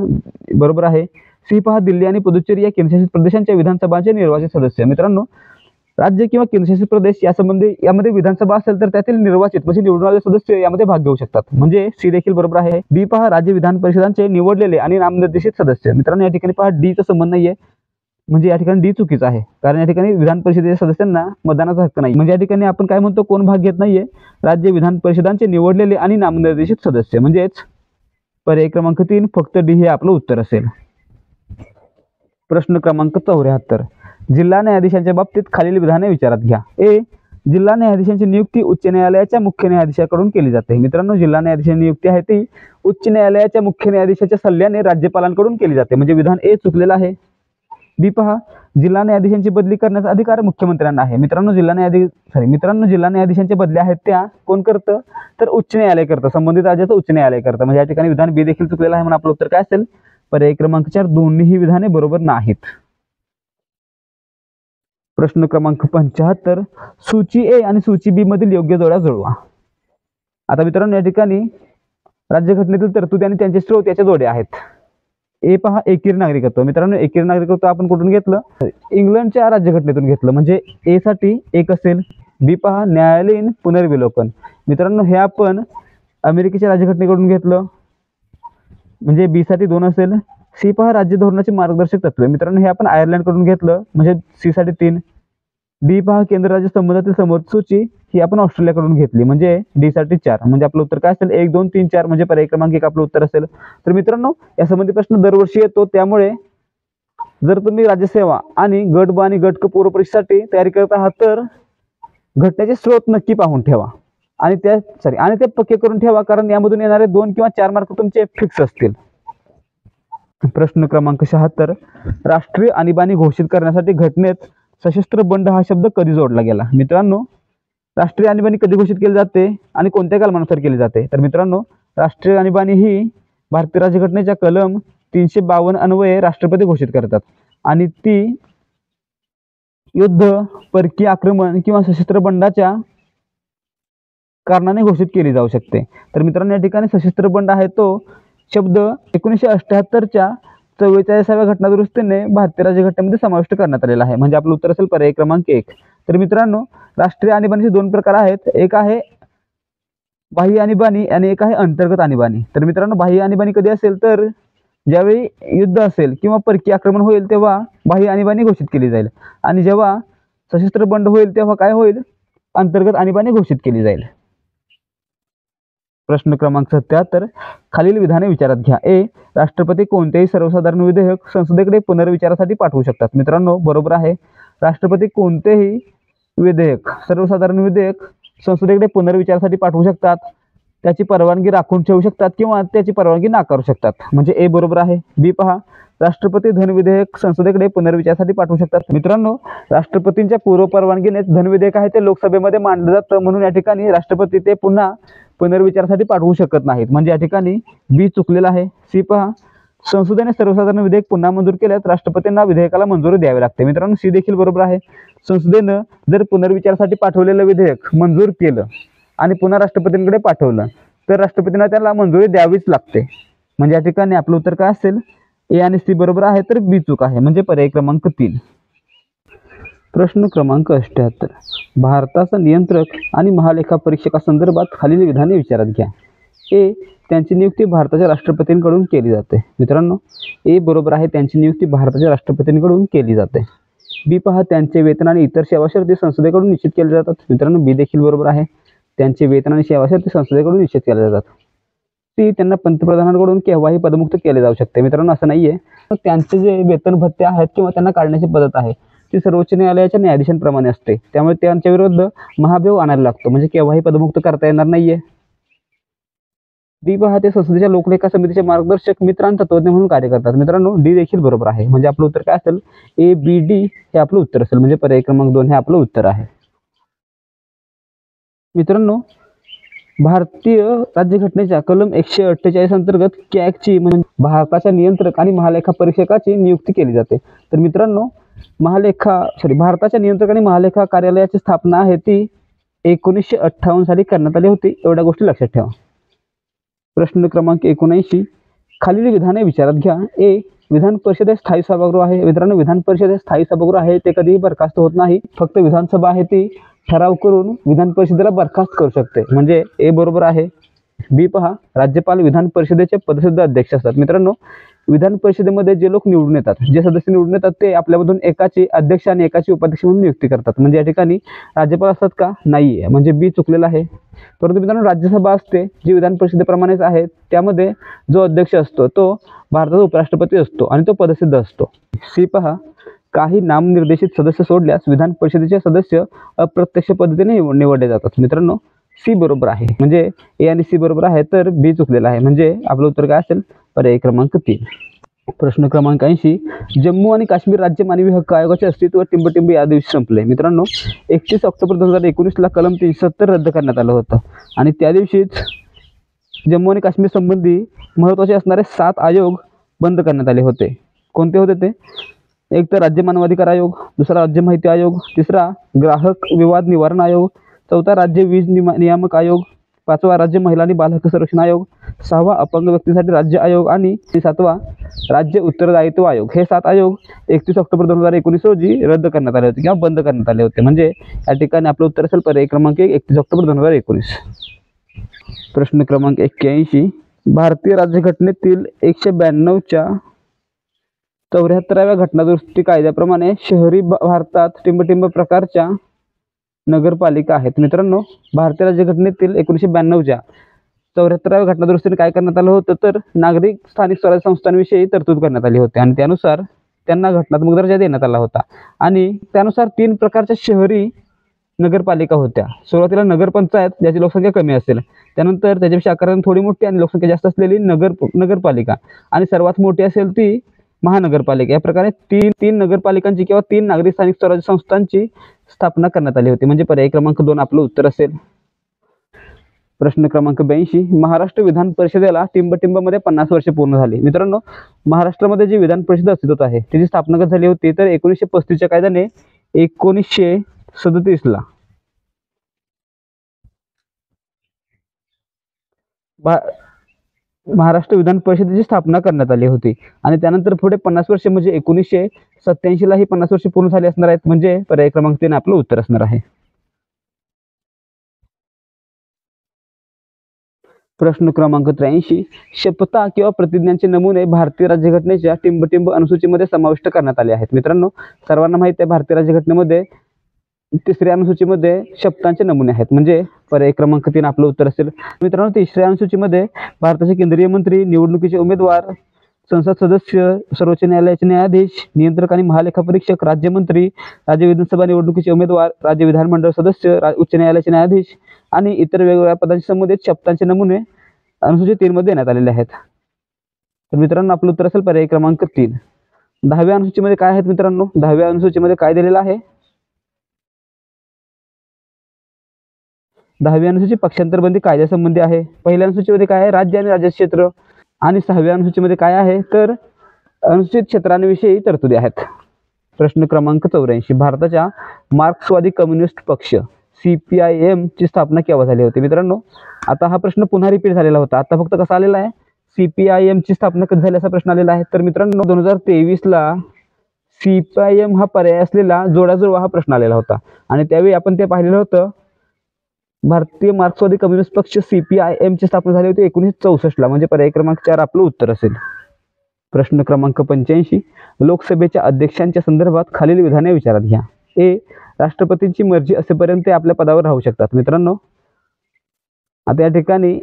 बरोबर आहे. सी पहा दिल्ली आणि पुदुच्चेरी या केंद्रशासित प्रदेशांच्या विधानसभांचे निर्वाचित सदस्य. मित्रांनो राज्य किंवा केंद्रशासित प्रदेश यामध्ये विधानसभा असेल तर त्यातील निर्वाचित म्हणजे निवडून आलेले सदस्य यामध्ये भाग घेऊ शकतात. म्हणजे सी देखील बरोबर आहे. डी पहा राज्य विधान परिषदांचे निवडलेले आणि नामनिर्देशित सदस्य. मित्रांनो या ठिकाणी पहा डी चा संबंध नाहीये म्हणजे या ठिकाणी डी चुकीचा आहे कारण या ठिकाणी विधान परिषदेच्या सदस्यांना मतदानाचा हक्क नाही. म्हणजे या ठिकाणी आपण काय म्हणतो कोण भाग घेत नाहीये राज्य विधान परिषदांचे निवडलेले आणि नामनिर्देशित सदस्य. म्हणजेच पर्याय क्रमांक 3 फक्त डी हे आपलं उत्तर असेल. प्रश्न क्रमांक 74 जिल्हा न्यायाधीशांच्या बाबतीत खालील विधाने विचारात घ्या. ए जिल्हा न्यायाधीशांची नियुक्ती उच्च न्यायालयाच्या मुख्य न्यायाधीशाकडून केली जाते. मित्रांनो, जिल्हा न्यायाधीशांची नियुक्ती आहे ती उच्च न्यायालयाच्या मुख्य न्यायाधीशाच्या सल्ल्याने राज्यपालांकडून केली जाते. म्हणजे विधान ए चुकलेलं आहे. बी पहा, जिल्हा न्यायाधीशांची बदली करण्याचा अधिकार मुख्यमंत्र्यांना आहे. मित्रांनो, जिल्हा न्यायाधीशांच्या बदल्या आहेत त्या कोण करतं, तर उच्च न्यायालय करतं, संबंधित राज्याचं उच्च न्यायालय करतं. म्हणजे या ठिकाणी विधान बी देखील चुकलेलं आहे. म्हणून आपलं उत्तर काय असेल, पर्याय क्रमांक 4 दोन्हीही विधाने बरोबर नाहीत. प्रश्न क्रमांक 75, सूची ए आणि सूची बी मधील योग्य जोड्या जुळवा. आता मित्रांनो, या ठिकाणी राज्यघटनेतील तरतुदी आणि त्यांचे स्रोत याच्या जोड्या आहेत. ए पहा, एकेरी नागरिकत्व. मित्रांनो, एकेरी नागरिकत्व आपण कुठून घेतलं, इंग्लंडच्या राज्यघटनेतून घेतलं. म्हणजे ए साठी 1 असेल. बी पहा, न्यायालयीन पुनर्विलोकन. मित्रांनो, हे आपण अमेरिकेच्या राज्यघटनेकडून घेतलं. म्हणजे बी साठी 2 असेल. सी पहा, राज्य धोरणाचे मार्गदर्शक तत्त्वे. मित्रांनो, हे आपण आयर्लंडकडून घेतलं. म्हणजे सी साठी 3. डी पहा, केंद्र राज्य संबंधातील समवर्ती सूची ही आपण ऑस्ट्रेलियाकडून घेतली. म्हणजे डी साठी 4. म्हणजे आपलं उत्तर काय असेल, 1 2 3 4. म्हणजे पर्याय क्रमांक 1 आपलं उत्तर असेल. तर मित्रांनो, या संबंधी प्रश्न दरवर्षी येतो. त्यामुळे जर तुम्ही राज्यसेवा आणि गट ब आणि गट क पूर्व परीक्षेसाठी तयारी करत आहात तर घटनेचे स्रोत नक्की पाहून ठेवा आणि ते पक्के करून ठेवा, कारण यामधून येणारे 2 किंवा 4 मार्क तुमचे फिक्स असतील. प्रश्न क्रमांक 76, राष्ट्रीय आणीबाणी घोषित करण्यासाठी घटनेत सशस्त्र बंड हा शब्द कधी जोडला गेला. मित्रांनो, राष्ट्रीय आणीबाणी कधी घोषित केली जाते आणि कोणत्या कलमानुसार केली जाते. तर मित्रांनो, राष्ट्रीय आणीबाणी ही भारतीय राज्यघटनेच्या कलम 352 अन्वये राष्ट्रपती घोषित करतात आणि ती युद्ध, परकीय आक्रमण किंवा सशस्त्र बंडाच्या कारणाने घोषित केली जाऊ शकते. तर मित्रांनो, या ठिकाणी सशस्त्र बंड आहे तो शब्द 1978च्या 44व्या घटनादुरुस्तीने भारतीय राज्यघटनेमध्ये समाविष्ट करण्यात आलेला आहे. म्हणजे आपलं उत्तर असेल पर्याय क्रमांक 1. तर मित्रांनो, राष्ट्रीय आणीबाणीचे 2 प्रकार आहेत. एक आहे बाह्य आणीबाणी आणि एक आहे अंतर्गत आणीबाणी. तर मित्रांनो, बाह्य आणीबाणी कधी असेल, तर ज्यावेळी युद्ध असेल किंवा परकीय आक्रमण होईल तेव्हा बाह्य आणीबाणी घोषित केली जाईल आणि जेव्हा सशस्त्र बंड होईल तेव्हा काय होईल, अंतर्गत आणीबाणी घोषित केली जाईल. प्रश्न क्रमांक 77, खालील विधाने विचारात घ्या. ए, राष्ट्रपती कोणतेही सर्वसाधारण विधेयक संसदेकडे पुनर्विचारासाठी पाठवू शकतात. मित्रांनो, बरोबर आहे. राष्ट्रपती कोणतेही सर्वसाधारण विधेयक संसदेकडे पुनर्विचारासाठी पाठवू शकतात, त्याची परवानगी राखून ठेवू शकतात किंवा त्याची परवानगी नाकारू शकतात. म्हणजे ए बरोबर आहे. बी पहा, राष्ट्रपती धन विधेयक संसदेकडे पुनर्विचारासाठी पाठवू शकतात. मित्रांनो, राष्ट्रपतींच्या पूर्व परवानगीने धन विधेयक आहे ते लोकसभेमध्ये मांडलं जातं, म्हणून या ठिकाणी राष्ट्रपती ते पुन्हा पुनर्विचारासाठी पाठवू शकत नाहीत. म्हणजे या ठिकाणी बी चुकलेला आहे. सी पहा, संसदेने सर्वसाधारण विधेयक पुन्हा मंजूर केल्यास राष्ट्रपतींना विधेयकाला मंजुरी द्यावी लागते. मित्रांनो, सी देखील बरोबर आहे. संसदेनं जर पुनर्विचारासाठी पाठवलेलं विधेयक मंजूर केलं आणि पुन्हा राष्ट्रपतींकडे पाठवलं तर राष्ट्रपतींना त्याला मंजुरी द्यावीच लागते. म्हणजे या ठिकाणी आपलं उत्तर काय असेल, ए आणि सी बरोबर आहे, तर बी चूक आहे. म्हणजे पर्याय क्रमांक 3. प्रश्न क्रमांक 78, भारताचा नियंत्रक आणि महालेखा परीक्षकासंदर्भात खालील विधाने विचारात घ्या. ए, त्यांची नियुक्ती भारताच्या राष्ट्रपतींकडून केली जाते. मित्रांनो, ए बरोबर आहे, त्यांची नियुक्ती भारताच्या राष्ट्रपतींकडून केली जाते. बी पहा, त्यांचे वेतन आणि इतर सेवा शर्ती संसदेकडून निश्चित केले जातात. मित्रांनो, बी देखील बरोबर आहे, त्यांचे वेतन आणि सेवा शर्ती संसदेकडून निश्चित केले जातात. ती त्यांना पंतप्रधानांकडून केव्हाही पदमुक्त केले जाऊ शकते. मित्रांनो, असं नाहीये, त्यांचे जे वेतन भत्ते आहेत किंवा त्यांना काढण्याची पद्धत आहे ती सर्वोच्च न्यायालयाच्या न्यायाधीशांप्रमाणे असते. त्यामुळे त्यांच्या विरुद्ध महाभियोग आणायला लागतो, म्हणजे केव्हाही पदमुक्त करता येणार नाहीये. डी पहा, ते संसदेच्या लोकलेखा समितीचे मार्गदर्शक मित्र आणि तत्वज्ञ म्हणून कार्य करतात. मित्रांनो, डी देखील बरोबर आहे. म्हणजे आपलं उत्तर काय असेल, ए बी डी हे आपलं उत्तर असेल. म्हणजे पर्याय क्रमांक 2 हे आपलं उत्तर आहे. मित्रांनो, भारतीय राज्यघटनेच्या कलम 148 अंतर्गत कॅगची म्हणजे भारताच्या नियंत्रक आणि महालेखा परीक्षकाची नियुक्ती केली जाते. तर मित्रांनो, भारताच्या नियंत्रक आणि महालेखा कार्यालयाची स्थापना आहे ती 1958 साली करण्यात आली होती. एवढ्या गोष्टी लक्षात ठेवा. प्रश्न क्रमांक 79, खालील विधाने विचारात घ्या. ए, विधान परिषद हे स्थायी सभागृह आहे. मित्रांनो, विधान परिषद हे स्थायी सभागृह आहे, ते कधीही बरखास्त होत नाही. फक्त विधानसभा आहे ती ठराव करून विधान परिषदेला बरखास्त करू शकते. म्हणजे ए बरोबर आहे. बी पहा, राज्यपाल विधान परिषदेचे पदसिद्ध अध्यक्ष असतात. मित्रांनो, विधान परिषदेमध्ये जे लोक निवडून येतात, जे सदस्य निवडून येतात, ते आपल्यामधून एकाची अध्यक्ष आणि एकाची उपाध्यक्ष म्हणून नियुक्ती करतात. म्हणजे या ठिकाणी राज्यपाल असतात का, नाहीये. म्हणजे बी चुकलेला आहे. परंतु मित्रांनो, राज्यसभा असते जी विधान परिषदेप्रमाणेच आहे. त्यामध्ये जो अध्यक्ष असतो तो भारताचा उपराष्ट्रपती असतो आणि तो पदसिद्ध असतो. सी पहा, काही नामनिर्देशित सदस्य सोडल्यास विधान परिषदेचे सदस्य अप्रत्यक्ष पद्धतीने निवडले जातात. मित्रांनो सी बरोबर आहे, म्हणजे ए आणि सी बरोबर आहे तर बी चुकलेला आहे, म्हणजे आपलं उत्तर काय असेल पर्याय क्रमांक 3. प्रश्न क्रमांक 80, जम्मू आणि काश्मीर राज्य मानवी हक्क आयोगाचे अस्तित्व टिंबटिंब या दिवशी संपले. मित्रांनो 31 ऑक्टोबर 2019ला कलम 370 रद्द करण्यात आलं होतं आणि त्या दिवशीच जम्मू आणि काश्मीर संबंधी महत्त्वाचे असणारे 7 आयोग बंद करण्यात आले होते. कोणते होते ते? एक तर राज्य मानवाधिकार आयोग, दुसरा राज्य माहिती आयोग, तिसरा ग्राहक विवाद निवारण आयोग, चौथा राज्य वीज नियामक आयोग, पाचवा राज्य महिला आणि बालहक्क संरक्षण आयोग, सहावा अपंग व्यक्तींसाठी राज्य आयोग आणि 7वा राज्य उत्तरदायित्व आयोग. हे 7 आयोग 31 ऑक्टोबर 2019 रोजी रद्द करण्यात आले होते किंवा बंद करण्यात आले होते. म्हणजे या ठिकाणी आपलं उत्तर असेल पर्याय क्रमांक 1, 31 ऑक्टोबर 2019. प्रश्न क्रमांक 81, भारतीय राज्यघटनेतील 192च्या 74व्या घटनादुरुस्ती कायद्याप्रमाणे शहरी भारतात टिंबटिंब प्रकारच्या नगरपालिका आहेत. मित्रांनो भारतीय राज्यघटनेतील 1992च्या 74व्या घटनादुरुस्तीने काय करण्यात आलं होतं तर नागरिक स्थानिक स्वराज्य संस्थांविषयी तरतूद करण्यात आली होती आणि त्यानुसार त्यांना घटनात्मक दर्जा देण्यात आला होता आणि त्यानुसार 3 प्रकारच्या शहरी नगरपालिका होत्या. सुरुवातीला नगरपंचायत ज्याची लोकसंख्या कमी असेल, त्यानंतर त्याच्यापेक्षा आकाराने थोडी मोठी आणि लोकसंख्या जास्त असलेली नगरपालिका आणि सर्वात मोठी असेल ती महानगरपालिका. या प्रकारे तीन नगरपालिकांची किंवा 3 नागरिक स्थानिक स्वराज्य संस्थांची स्थापना करण्यात आली होती. म्हणजे पर्याय क्रमांक 2 आपलं उत्तर असेल. प्रश्न क्रमांक 82, महाराष्ट्र विधान परिषदेला टिंबटिंबमध्ये 50 वर्षे पूर्ण झाली. मित्रांनो महाराष्ट्रामध्ये जी विधान परिषद अस्तित्वात आहे त्याची स्थापना कधी झाली होती तर 1935च्या कायद्याने 1937ला महाराष्ट्र विधान परिषदेची स्थापना करण्यात आली होती आणि त्यानंतर पुढे 50 वर्षे म्हणजे 1987ला ही 50 वर्षे पूर्ण झाली असणार आहेत. म्हणजे पर्याय क्रमांक 3 आपलं उत्तर असणार आहे. प्रश्न क्रमांक 83, शपथा किंवा प्रतिज्ञांचे नमुने भारतीय राज्यघटनेच्या टिंबटिंब अनुसूचीमध्ये समाविष्ट करण्यात आले आहेत. मित्रांनो सर्वांना माहिती आहे भारतीय राज्यघटनेमध्ये 3ऱ्या अनुसूचीमध्ये शपथांचे नमुने आहेत. म्हणजे पर्याय क्रमांक 3 आपलं उत्तर असेल. मित्रांनो 3ऱ्या अनुसूचीमध्ये भारताचे केंद्रीय मंत्री, निवडणुकीचे उमेदवार, संसद सदस्य, सर्वोच्च न्यायालयाचे न्यायाधीश, नियंत्रक आणि महालेखा परीक्षक, राज्यमंत्री, राज्य विधानसभा निवडणुकीचे उमेदवार, राज्य विधानमंडळ सदस्य, उच्च न्यायालयाचे न्यायाधीश आणि इतर वेगवेगळ्या पदांशी संबंधित शपथांचे नमुने अनुसूची 3 मध्ये देण्यात आलेले आहेत. तर मित्रांनो आपलं उत्तर असेल पर्याय क्रमांक 3. 10व्या अनुसूचीमध्ये काय आहेत मित्रांनो? 10व्या अनुसूचीमध्ये काय दिलेलं आहे? 10वी अनुसूची पक्षांतर बंदी कायद्यासंबंधी आहे. पहिल्या अनुसूचीमध्ये काय आहे? राज्य आणि राज्य क्षेत्र. आणि 6व्या अनुसूचीमध्ये काय आहे तर अनुसूचित क्षेत्रांविषयी तरतुदी आहेत. प्रश्न क्रमांक 84, भारताच्या मार्क्सवादी कम्युनिस्ट पक्ष CPIM ची स्थापना केव्हा झाली होती? मित्रांनो आता हा प्रश्न पुन्हा रिपीट झालेला होता. आता फक्त कसा आलेला आहे? CPIM ची स्थापना कधी झाली असा प्रश्न आलेला आहे. तर मित्रांनो 2023ला CPIM हा पर्याय असलेला जोडाजुळवा हा प्रश्न आलेला होता आणि त्यावेळी आपण ते पाहिलेलं होतं. भारतीय मार्क्सवादी कम्युनिस्ट पक्ष CPIM ची स्थापना झाली होती 1964ला. म्हणजे पर्याय क्रमांक 4 आपलं उत्तर असेल. प्रश्न क्रमांक 85, लोकसभेच्या अध्यक्षांच्या संदर्भात खालील विधाने विचारात घ्या. ए, राष्ट्रपतींची मर्जी असेपर्यंत ते आपल्या पदावर राहू शकतात. मित्रांनो आता या ठिकाणी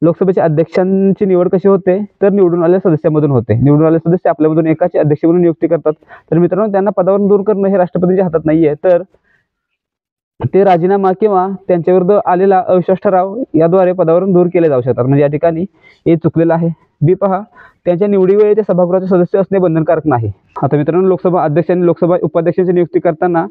लोकसभेच्या अध्यक्षांची निवड कशी होते तर निवडून आलेल्या सदस्यांमधून होते. निवडून आलेले सदस्य आपल्यामधून एकाचे अध्यक्ष म्हणून नियुक्ती करतात. तर मित्रांनो त्यांना पदावरून दूर करणं हे राष्ट्रपतींच्या हातात नाहीये, तर ते राजीनामा किंवा त्यांच्याविरुद्ध आलेला अविश्वास ठराव याद्वारे पदावरून दूर केले जाऊ शकतात. म्हणजे या ठिकाणी हे चुकलेलं आहे. बी पहा, त्यांच्या निवडीवेळी ते सभागृहाचे सदस्य असणे बंधनकारक नाही. आता मित्रांनो लोकसभा अध्यक्ष आणि लोकसभा उपाध्यक्षांची नियुक्ती करताना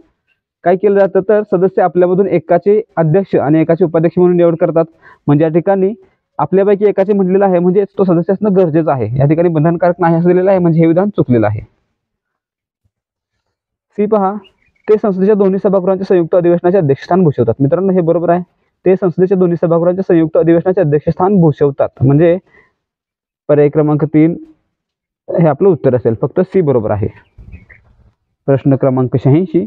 काय केलं जातं तर सदस्य आपल्यामधून एकाचे अध्यक्ष आणि एकाचे उपाध्यक्ष म्हणून निवड करतात. म्हणजे या ठिकाणी आपल्यापैकी एकाचे म्हटलेलं आहे म्हणजे तो सदस्य असणं गरजेचं आहे. या ठिकाणी बंधनकारक नाही असं दिलेलं आहे, म्हणजे हे विधान चुकलेलं आहे. सी पहा, ते संसदेच्या दोन्ही सभागृहांच्या संयुक्त अधिवेशनाचे अध्यक्षस्थान भूषवतात. मित्रांनो हे बरोबर आहे. ते संसदेच्या दोन्ही सभागृहांच्या संयुक्त अधिवेशनाचे अध्यक्षस्थान भूषवतात. म्हणजे पर्याय क्रमांक 3 हे आपलं उत्तर असेल. फक्त सी बरोबर आहे. प्रश्न क्रमांक 86,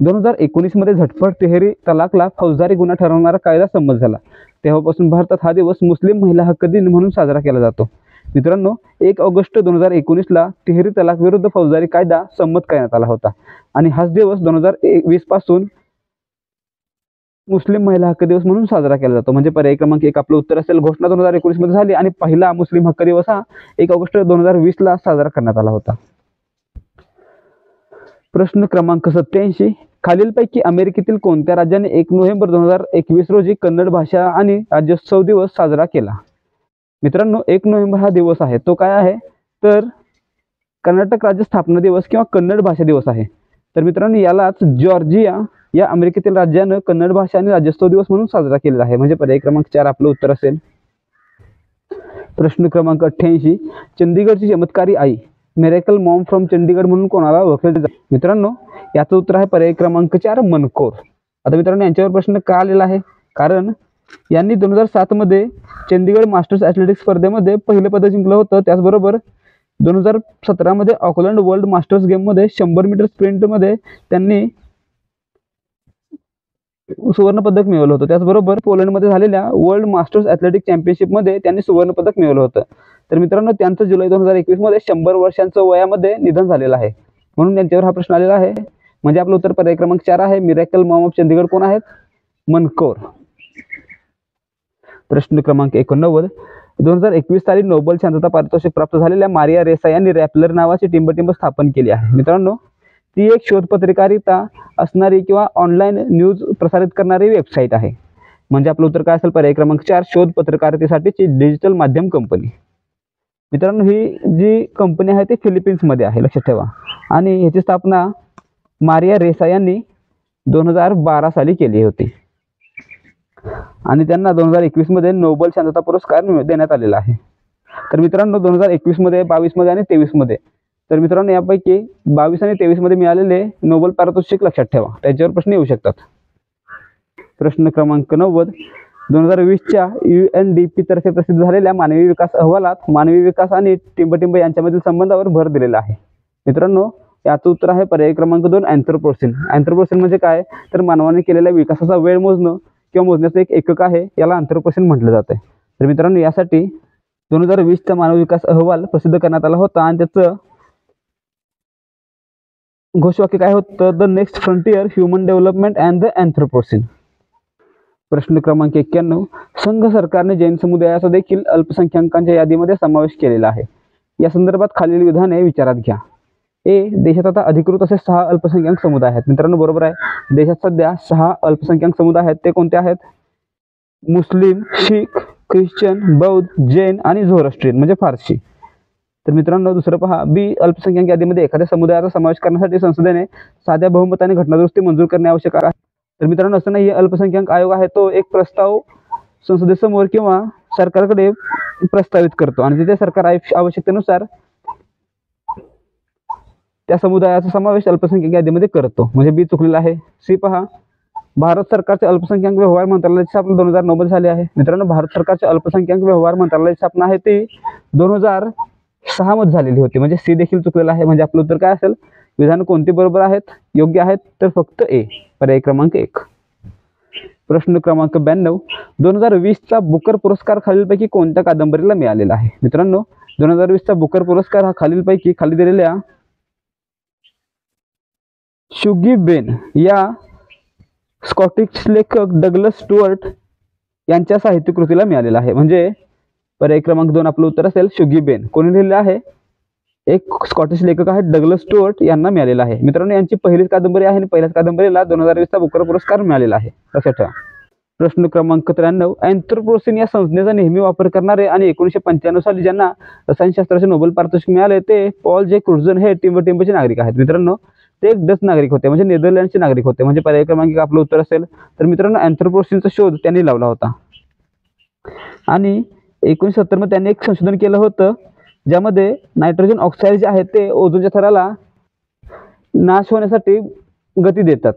2019 मध्ये झटपट तिहेरी तलाकला फौजदारी गुन्हा ठरवणारा कायदा संमत झाला. तेव्हापासून भारतात हा दिवस मुस्लिम महिला हक्क दिन म्हणून साजरा केला जातो. मित्रांनो 1 ऑगस्ट 2019ला तिहेरी तलाक विरुद्ध फौजदारी कायदा संमत करण्यात आला होता आणि हाच दिवस 2020 पासून मुस्लिम महिला हक्क दिवस म्हणून साजरा केला जातो. म्हणजे पर्याय क्रमांक 1 आपलं उत्तर असेल. घोषणा 2019 मध्ये झाली आणि पहिला मुस्लिम हक्क दिवस हा 1 ऑगस्ट 2020ला साजरा करण्यात आला होता. प्रश्न क्रमांक 87, खालीलपैकी अमेरिकेतील कोणत्या राज्याने 1 नोव्हेंबर 2021 रोजी कन्नड भाषा आणि राज्योत्सव दिवस साजरा केला? मित्रांनो, 1 नोव्हेंबर हा दिवस आहे तो काय आहे तर कर्नाटक राज्य स्थापना दिवस किंवा कन्नड भाषा दिवस आहे. तर मित्रांनो, यालाच जॉर्जिया या अमेरिकेतील राज्यानं कन्नड भाषा आणि राज्योत्सव दिवस म्हणून साजरा केलेला आहे. म्हणजे पर्याय क्रमांक 4 आपलं उत्तर असेल. प्रश्न क्रमांक 88, चंदीगडची चमत्कारी आई मिरेकल मॉम फ्रॉम चंदीगड म्हणून कोणाला ओळखले जाते? मित्रांनो, याचं उत्तर आहे पर्याय क्रमांक 4 मनकोर. आता मित्रांनो, यांच्यावर प्रश्न का आलेला आहे कारण यांनी 2007 मध्ये चंदीगड मास्टर्स ॲथलेटिक्स स्पर्धेमध्ये पहिलं पदक जिंकलं होतं. त्याचबरोबर 2017 मध्ये ऑकलंड वर्ल्ड मास्टर्स गेममध्ये 100 मीटर स्प्रिंटमध्ये त्यांनी सुवर्ण पदक मिळवलं होतं. त्याचबरोबर पोलंडमध्ये झालेल्या वर्ल्ड मास्टर्स ॲथलेटिक चॅम्पियनशिपमध्ये त्यांनी सुवर्ण पदक मिळवलं होतं. तर मित्रांनो, त्यांचं जुलै 2021 मध्ये 100 वर्षांचं वयामध्ये निधन झालेलं आहे. म्हणून त्यांच्यावर हा प्रश्न आलेला आहे. म्हणजे आपलं उत्तर पर्याय क्रमांक 4 आहे. मिरेकल मॉम ऑफ चंदीगड कोण आहेत? मनकोर. प्रश्न क्रमांक 89, 2021 साली नोबेल शांतता पारितोषिक प्राप्त झालेल्या मारिया रेसा यांनी रॅपलर नावाची टिंबटिंब स्थापन केली आहे. मित्रांनो, ती एक शोधपत्रकारिता असणारी किंवा ऑनलाईन न्यूज प्रसारित करणारी वेबसाईट आहे. म्हणजे आपलं उत्तर काय असेल? पर्याय क्रमांक 4 शोध पत्रकारितेसाठीची डिजिटल माध्यम कंपनी. मित्रांनो, ही जी कंपनी आहे ती फिलिपिन्समध्ये आहे, लक्षात ठेवा. आणि ह्याची स्थापना मारिया रेसा यांनी 2012 साली केली होती. आणि त्यांना 2021 मध्ये नोबेल शांतता पुरस्कार देण्यात आलेला आहे. तर मित्रांनो, 2021 मध्ये, 22 मध्ये आणि 23 मध्ये, तर मित्रांनो यापैकी 22 आणि 23 मध्ये मिळालेले नोबेल पारितोषिक लक्षात ठेवा, त्याच्यावर प्रश्न येऊ शकतात. प्रश्न क्रमांक 90, 2020च्या UNDP तर्फे प्रसिद्ध झालेल्या मानवी विकास अहवालात मानवी विकास आणि टिंबटिंब यांच्यामधील संबंधावर भर दिलेला आहे. मित्रांनो, याचं उत्तर आहे पर्याय क्रमांक 2 अँथ्रोपोसेन. अँथ्रोपोसेन म्हणजे काय तर मानवाने केलेल्या विकासाचा वेळ मोजणं किंवा मोजण्याचं एक एकक आहे, याला अँथ्रोपोसेन म्हटलं जातं. तर मित्रांनो, यासाठी 2020चा मानव विकास अहवाल प्रसिद्ध करण्यात आला होता आणि त्याचं घोषवाक्य काय होतं? The next frontier human development and the anthropocene. प्रश्न क्रमांक 91, संघ सरकारने जैन समुदायाचा देखील अल्पसंख्याकांच्या यादीमध्ये समावेश केलेला आहे. या संदर्भात खालील विधाने विचारात घ्या. ए, देशात आता अधिकृत असे 6 अल्पसंख्याक समुदाय आहेत. मित्रांनो, बरोबर आहे. देशात सध्या 6 अल्पसंख्याक समुदाय आहेत. ते कोणते आहेत? मुस्लिम, शीख, ख्रिश्चन, बौद्ध, जैन आणि झोराष्ट्रियन म्हणजे फारसी. तर मित्रांनो, दुसरं पहा, बी, अल्पसंख्याक यादीमध्ये एखाद्या समुदायाचा समावेश करण्यासाठी संसदेने साध्या बहुमताने घटनादुरुस्ती मंजूर करणे आवश्यक आहे. तर मित्रांनो, असं नाही, अल्पसंख्याक आयोग आहे तो एक प्रस्ताव संसदेसमोर किंवा सरकारकडे प्रस्तावित करतो आणि तिथे सरकार आवश्यकतेनुसार त्या समुदायाचा समावेश अल्पसंख्याक यादीमध्ये करतो. म्हणजे बी चुकलेला आहे. सी पहा, भारत सरकारचे अल्पसंख्याक व्यवहार मंत्रालयाची स्थापना 2009 मध्ये झाली आहे. मित्रांनो, भारत सरकारचे अल्पसंख्याक व्यवहार मंत्रालयाची स्थापना आहे ती 2006 मध्ये झालेली होती. म्हणजे सी देखील चुकलेला आहे. म्हणजे आपलं उत्तर काय असेल? विधान कोणती बरोबर आहेत, योग्य आहेत? तर फक्त ए, पर्याय क्रमांक 1. प्रश्न क्रमांक 92, 2020चा बुकर पुरस्कार खालीलपैकी कोणत्या कादंबरीला मिळालेला आहे? मित्रांनो, 2020चा बुकर पुरस्कार हा खालीलपैकी खाली दिलेल्या शुगी बेन या स्कॉटिश लेखक डगलस स्टुअर्ट यांच्या साहित्यकृतीला मिळालेला आहे. म्हणजे पर्याय क्रमांक 2 आपलं उत्तर असेल शुगी बेन. कोणी लिहिलेलं आहे? एक स्कॉटिश लेखक आहेत डगलस स्टुअर्ट, यांना मिळालेला आहे. मित्रांनो, यांची पहिलीच कादंबरी आहे आणि पहिल्याच कादंबरीला 2020चा बुकर पुरस्कार मिळालेला आहे, लक्षात ठेवा. प्रश्न क्रमांक 93, अँथ्रोपोसेन या संज्ञेचा नेहमी वापर करणारे आणि 1995 साली ज्यांना रसायनशास्त्राचे नोबेल पारितोषिक मिळाले ते पॉल जे क्रुटझन हे टिंबटिंबचे नागरिक आहेत. मित्रांनो, ते एक डच नागरिक होते, म्हणजे नेदरलँडचे नागरिक होते. म्हणजे पर्याय क्रमांक 1 आपलं उत्तर असेल. तर मित्रांनो, अँथ्रोपोसेनचा शोध त्यांनी लावला होता आणि 1970 मध्ये त्यांनी एक संशोधन केलं होतं ज्यामध्ये नायट्रोजन ऑक्साईड जे आहे ते ओझोनच्या थराला नाश होण्यासाठी गती देतात.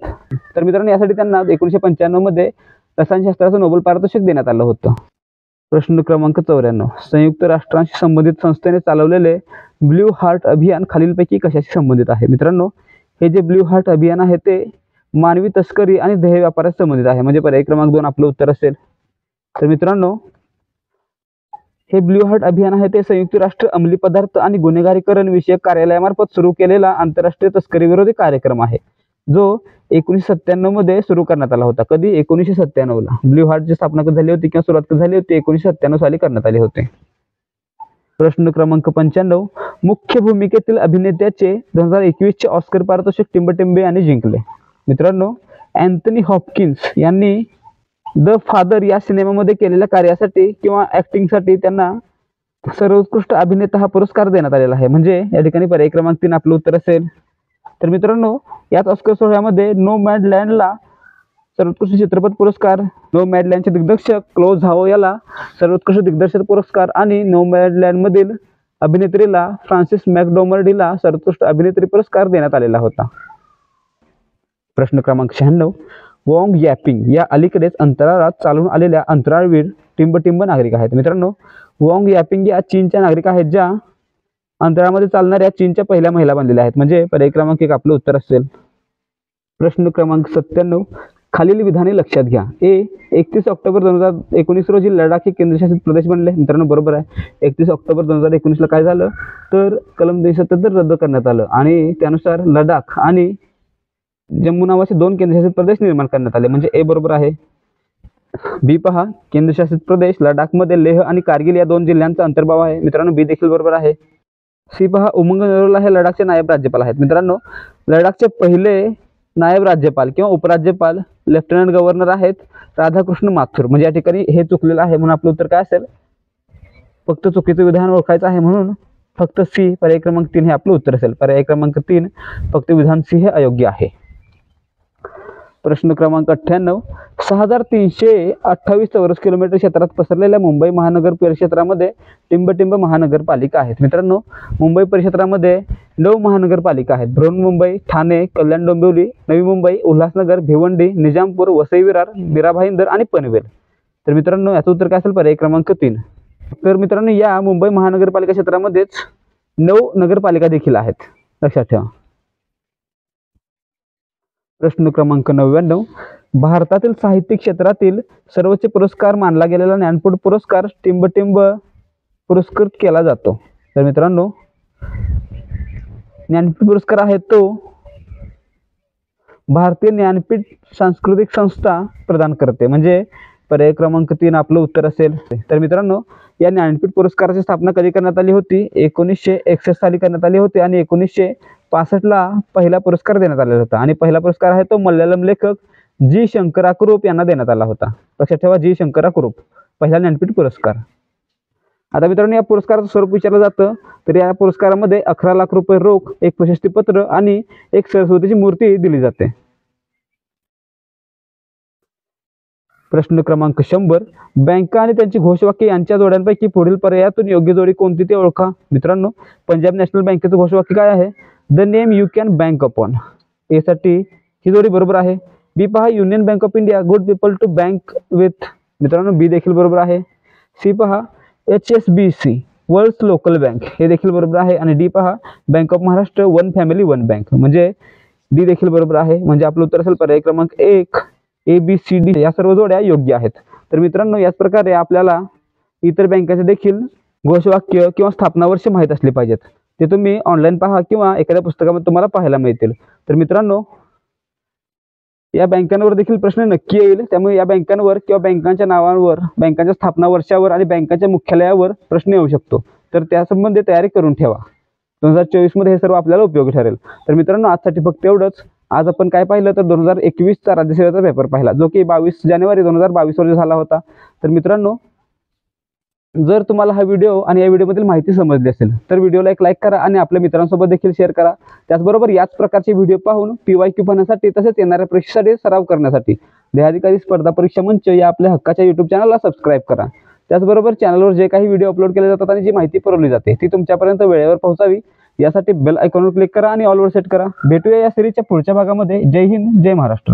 तर मित्रांनो, यासाठी त्यांना 1995 मध्ये रसायनशास्त्राचं नोबेल पारितोषिक देण्यात आलं होतं. प्रश्न क्रमांक 94, संयुक्त राष्ट्रांशी संबंधित संस्थेने चालवलेले ब्ल्यू हार्ट अभियान खालीलपैकी कशाशी संबंधित आहे? मित्रांनो, हे जे ब्ल्यू हार्ट अभियान आहे ते मानवी तस्करी आणि देह व्यापाराशी संबंधित आहे. म्हणजे पर्याय क्रमांक 2 आपलं उत्तर असेल. तर मित्रांनो, हे ब्ल्यू हार्ट अभियान आहे ते संयुक्त राष्ट्र अंमली पदार्थ आणि गुन्हेगारीकरण विषयक कार्यालयामार्फत सुरू केलेला आंतरराष्ट्रीय तस्करी विरोधी कार्यक्रम आहे, जो 1997 मध्ये सुरू करण्यात आला होता. कधी? 1997 ला. ब्ल्यू हार्टची स्थापना कधी झाली होती किंवा सुरुवात कधी झाली होती? 1997 साली करण्यात आली होती. प्रश्न क्रमांक 95, मुख्य भूमिकेतील अभिनेत्याचे 2021 चे ऑस्कर पारितोषिक टिंबटिंबे यांनी जिंकले. मित्रांनो, अँथनी हॉपकिन्स यांनी द फादर या सिनेमामध्ये केलेल्या कार्यासाठी किंवा ॲक्टिंगसाठी त्यांना सर्वोत्कृष्ट अभिनेता हा पुरस्कार देण्यात आलेला आहे. म्हणजे या ठिकाणी पर्याय क्रमांक 3 आपलं उत्तर असेल. तर मित्रांनो, याच ऑस्कर सोहळ्यामध्ये नोमॅडलँडला सर्वोत्कृष्ट चित्रपट पुरस्कार, नोमॅडलँडचे दिग्दर्शक क्लोज झाओ याला सर्वोत्कृष्ट दिग्दर्शक पुरस्कार आणि नोमॅडलँडमधील अभिनेत्रीला फ्रान्सिस मॅकडॉर्मंड हिला सर्वोत्कृष्ट अभिनेत्री पुरस्कार देण्यात आलेला होता. प्रश्न क्रमांक 96, वॉंग यॅपिंग या अलीकडेच अंतराळात चालून आलेल्या अंतराळवीर टिंबटिंब नागरिक आहेत. मित्रांनो, वॉंग यॅपिंग या चीनच्या नागरिक आहेत ज्या अंतराळामध्ये चालणाऱ्या चीनच्या पहिल्या महिला बनलेल्या आहेत. म्हणजे पर्याय क्रमांक 1 आपलं उत्तर असेल. प्रश्न क्रमांक 97, खालील विधाने लक्षात घ्या. 31 ऑक्टोबर 2019 रोजी लडाख हे केंद्रशासित प्रदेश बनले. मित्रांनो, बरोबर आहे. 31 ऑक्टोबर 2019ला काय झालं तर कलम 277 रद्द करण्यात आलं आणि त्यानुसार लडाख आणि जम्मू नावाचे 2 केंद्रशासित प्रदेश निर्माण करण्यात आले. म्हणजे बरोबर आहे. बी पहा, केंद्रशासित प्रदेश लडाखमध्ये लेह आणि कारगिल या 2 जिल्ह्यांचा अंतर्भाव आहे. मित्रांनो, बी देखील बरोबर आहे. सी पहा, उमंग नरोला हे लडाखचे नायब राज्यपाल आहेत. मित्रांनो, लडाखचे पहिले नायब राज्यपाल किंवा उपराज्यपाल लेफ्टनंट गव्हर्नर आहेत राधाकृष्ण माथुर. म्हणजे या ठिकाणी हे चुकलेलं आहे म्हणून आपलं उत्तर काय असेल, फक्त चुकीचं विधान ओळखायचं आहे म्हणून फक्त सी, पर्याय क्रमांक 3 हे आपलं उत्तर असेल. पर्याय क्रमांक 3 फक्त विधान सी हे अयोग्य आहे. प्रश्न क्रमांक 98, 6328 चौरस किलोमीटर क्षेत्रात पसरलेल्या मुंबई महानगर परिक्षेत्रामध्ये टिंबटिंब महानगरपालिका आहेत. मित्रांनो, मुंबई परिक्षेत्रामध्ये 9 महानगरपालिका आहेत. बृहन्मुंबई, ठाणे, कल्याण डोंबिवली, नवी मुंबई, उल्हासनगर, भिवंडी, निजामपूर, वसई विरार, मीरा भाईंदर आणि पनवेल. तर मित्रांनो, याचं उत्तर काय असेल, पर्याय क्रमांक 3. तर मित्रांनो, या मुंबई महानगरपालिका क्षेत्रामध्येच 9 नगरपालिका देखील आहेत, लक्षात ठेवा. प्रश्न क्रमांक 99, भारतातील साहित्य क्षेत्रातील सर्वोच्च पुरस्कार मानला गेलेला ज्ञानपीठ पुरस्कार टिंबटिंब पुरस्कृत केला जातो. तर मित्रांनो, ज्ञानपीठ पुरस्कार आहे तो भारतीय ज्ञानपीठ सांस्कृतिक संस्था प्रदान करते. म्हणजे पर्याय क्रमांक 3 आपलं उत्तर असेल. तर मित्रांनो, या ज्ञानपीठ पुरस्काराची स्थापना कधी करण्यात आली होती? 1961 साली करण्यात आली होती आणि 1965ला पहिला पुरस्कार देण्यात आलेला होता. आणि पहिला पुरस्कार आहे तो मल्याळम लेखक जी शंकरा कुरूप यांना देण्यात आला होता. लक्षात ठेवा, जी शंकरा कुरूप, पहिला ज्ञानपीठ पुरस्कार. आता मित्रांनो, या पुरस्काराचं स्वरूप विचारलं जातं तर या पुरस्कारामध्ये 11 लाख रुपये रोख, एक प्रशस्तीपत्र आणि एक सरस्वतीची मूर्ती दिली जाते. प्रश्न क्रमांक 100, बँका आणि त्यांची घोषवाक्य यांच्या जोड्यांपैकी पुढील पर्यायातून योग्य जोडी कोणती ते ओळखा. मित्रांनो, पंजाब नॅशनल बँकेचं घोषवाक्य काय आहे? The name you can bank upon. यासाठी ही जोडी बरोबर आहे. बी पहा, union bank of India, good people to bank with. मित्रांनो, बी देखील बरोबर आहे. सी पहा, HSBC, वर्ल्ड्स लोकल बँक, हे देखील बरोबर आहे. आणि डी पहा, bank of Maharashtra, one family one bank. म्हणजे डी देखील बरोबर आहे. म्हणजे आपलं उत्तर असेल पर्याय क्रमांक 1. ABCD या सर्व जोड्या योग्य आहेत. तर मित्रांनो, याच प्रकारे आपल्याला इतर बँकांचे देखील घोषवाक्य किंवा स्थापना वर्ष माहीत असले पाहिजेत. ते तुम्ही ऑनलाईन पहा किंवा एखाद्या पुस्तकामध्ये तुम्हाला पाहायला मिळतील. तर मित्रांनो, या बँकांवर देखील प्रश्न नक्की येईल. त्यामुळे या बँकांवर किंवा बँकांच्या नावांवर, बँकांच्या स्थापना वर्षावर आणि बँकांच्या मुख्यालयावर प्रश्न येऊ शकतो. तर त्यासंबंधी तयारी करून ठेवा. 2024 मध्ये हे सर्व आपल्याला उपयोगी ठरेल. तर मित्रांनो, आजसाठी फक्त एवढंच. आज आपण काय पाहिलं तर 2021चा राज्यसेवेचा पेपर पाहिला, जो की 22 जानेवारी 2022 रोजी झाला होता. तर मित्रांनो, जर तुम्हाला हा व्हिडिओ आणि या व्हिडिओमधील माहिती समजली असेल तर व्हिडिओला एक लाईक करा आणि आपल्या मित्रांसोबत देखील शेअर करा. त्याचबरोबर याच प्रकारचे व्हिडिओ पाहून PYQ पाहण्यासाठी तसेच येणाऱ्या परीक्षेसाठी सराव करण्यासाठी देहाधिकारी स्पर्धा परीक्षा मंच या आपल्या हक्काच्या YouTube चॅनलला सबस्क्राईब करा. त्याचबरोबर चॅनलवर जे काही व्हिडिओ अपलोड केले जातात आणि जी माहिती पुरवली जाते ती तुमच्यापर्यंत वेळेवर पोहोचावी यासाठी बेल आयकॉनवर क्लिक करा आणि ऑलवर सेट करा. भेटूया या सिरीजच्या पुढच्या भागामध्ये. जय हिंद, जय महाराष्ट्र.